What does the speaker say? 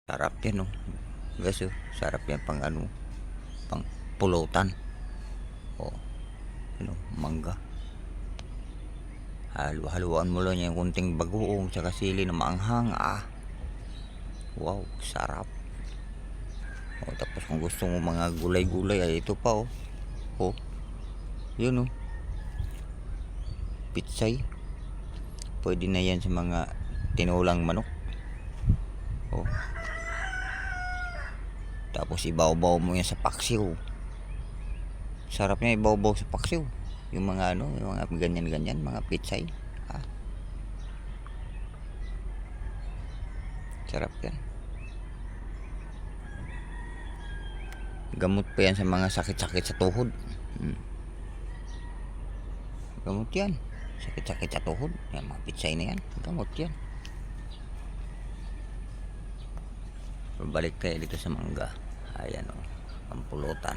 Sarap yan, oh. Guys, oh. Sarap yan pang ano, pang pulutan. Oh, ano, mangga. Halo-haluan mo lang yung kunting bagoong sa sili na maanghang. Wow, sarap. Oh, tapos kung gusto mo mga gulay-gulay ay ito pa, oh. Oh, yun, oh. Pitsay. Pwede na yan sa mga tinulang manok. Oh. Tapos ibaw-baw mo yan sa paksiw. Sarap niya ibaw-baw sa paksiw. Yung mga ano, yung mga ganyan-ganyan, mga pitsay. Sarap yan. Gamot pa yan sa mga sakit-sakit sa tuhod. Gamot yan. Sakit-sakit sa tuhod. Yan, mga pitsay na yan. Gamot yan. Balik tayo dito sa mangga. Ayan, oh. Pampulutan.